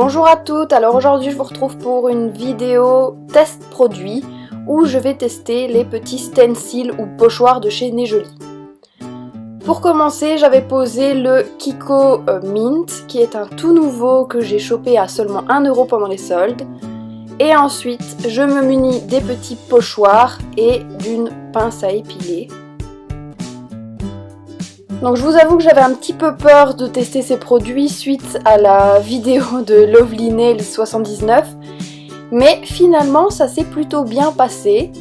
Bonjour à toutes, alors aujourd'hui je vous retrouve pour une vidéo test produit où je vais tester les petits stencils ou pochoirs de chez Nejoli. Pour commencer, j'avais posé le Kiko Mint qui est un tout nouveau que j'ai chopé à seulement 1 € pendant les soldes. Et ensuite, je me munis des petits pochoirs et d'une pince à épiler. Donc je vous avoue que j'avais un petit peu peur de tester ces produits suite à la vidéo de Lovely Nails 79, mais finalement ça s'est plutôt bien passé.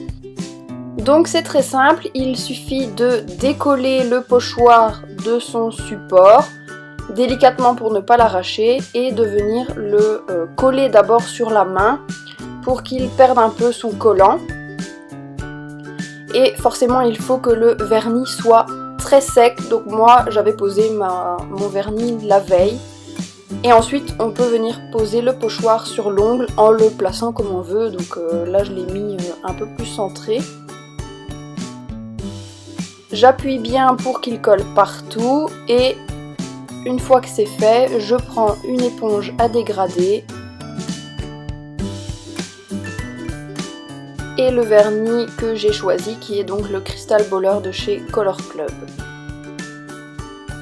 Donc c'est très simple, il suffit de décoller le pochoir de son support délicatement pour ne pas l'arracher et de venir le coller d'abord sur la main pour qu'il perde un peu son collant. Et forcément il faut que le vernis soit très sec, donc moi j'avais posé mon vernis la veille. Et ensuite on peut venir poser le pochoir sur l'ongle en le plaçant comme on veut, donc là je l'ai mis un peu plus centré. J'appuie bien pour qu'il colle partout et une fois que c'est fait, je prends une éponge à dégrader et le vernis que j'ai choisi qui est donc le Crystal Baller de chez Color Club.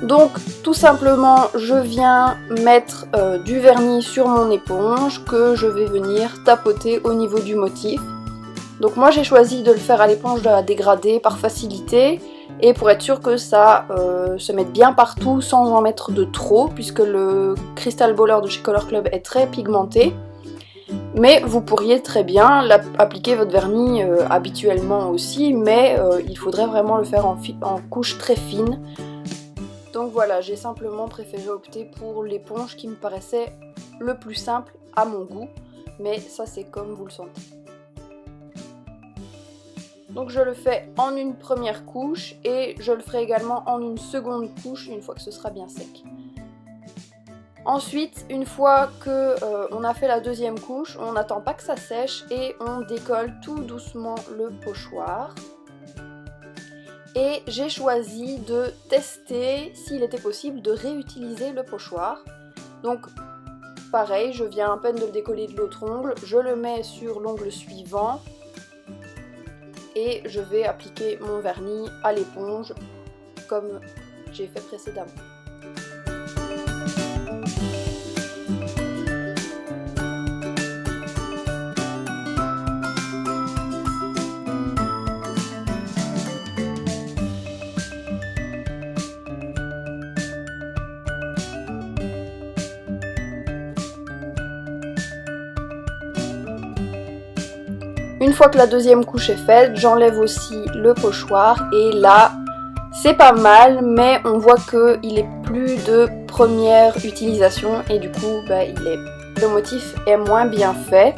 Donc tout simplement je viens mettre du vernis sur mon éponge que je vais venir tapoter au niveau du motif. Donc moi j'ai choisi de le faire à l'éponge à dégrader par facilité et pour être sûr que ça se mette bien partout sans en mettre de trop puisque le Crystal Baller de chez Color Club est très pigmenté. Mais vous pourriez très bien appliquer votre vernis habituellement aussi, mais il faudrait vraiment le faire en couche très fine. Donc voilà, j'ai simplement préféré opter pour l'éponge qui me paraissait le plus simple à mon goût, mais ça c'est comme vous le sentez. Donc je le fais en une première couche et je le ferai également en une seconde couche une fois que ce sera bien sec. Ensuite, une fois qu'on a fait la deuxième couche, on n'attend pas que ça sèche et on décolle tout doucement le pochoir. Et j'ai choisi de tester s'il était possible de réutiliser le pochoir. Donc pareil, je viens à peine de le décoller de l'autre ongle, je le mets sur l'ongle suivant et je vais appliquer mon vernis à l'éponge comme j'ai fait précédemment. Une fois que la deuxième couche est faite, j'enlève aussi le pochoir et là, c'est pas mal, mais on voit qu'il est plus de première utilisation et du coup, le motif est moins bien fait.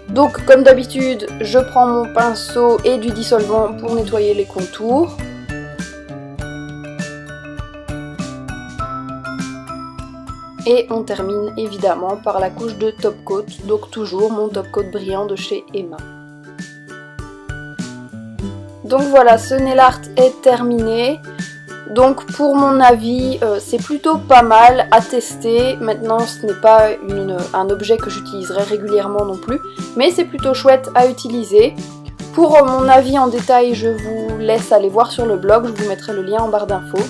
Donc, comme d'habitude, je prends mon pinceau et du dissolvant pour nettoyer les contours. Et on termine évidemment par la couche de top coat, donc toujours mon top coat brillant de chez Emma. Donc voilà, ce nail art est terminé. Donc pour mon avis, c'est plutôt pas mal à tester. Maintenant, ce n'est pas un objet que j'utiliserai régulièrement non plus, mais c'est plutôt chouette à utiliser. Pour mon avis en détail, je vous laisse aller voir sur le blog, je vous mettrai le lien en barre d'infos.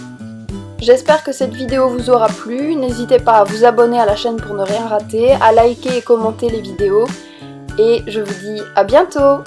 J'espère que cette vidéo vous aura plu, n'hésitez pas à vous abonner à la chaîne pour ne rien rater, à liker et commenter les vidéos, et je vous dis à bientôt!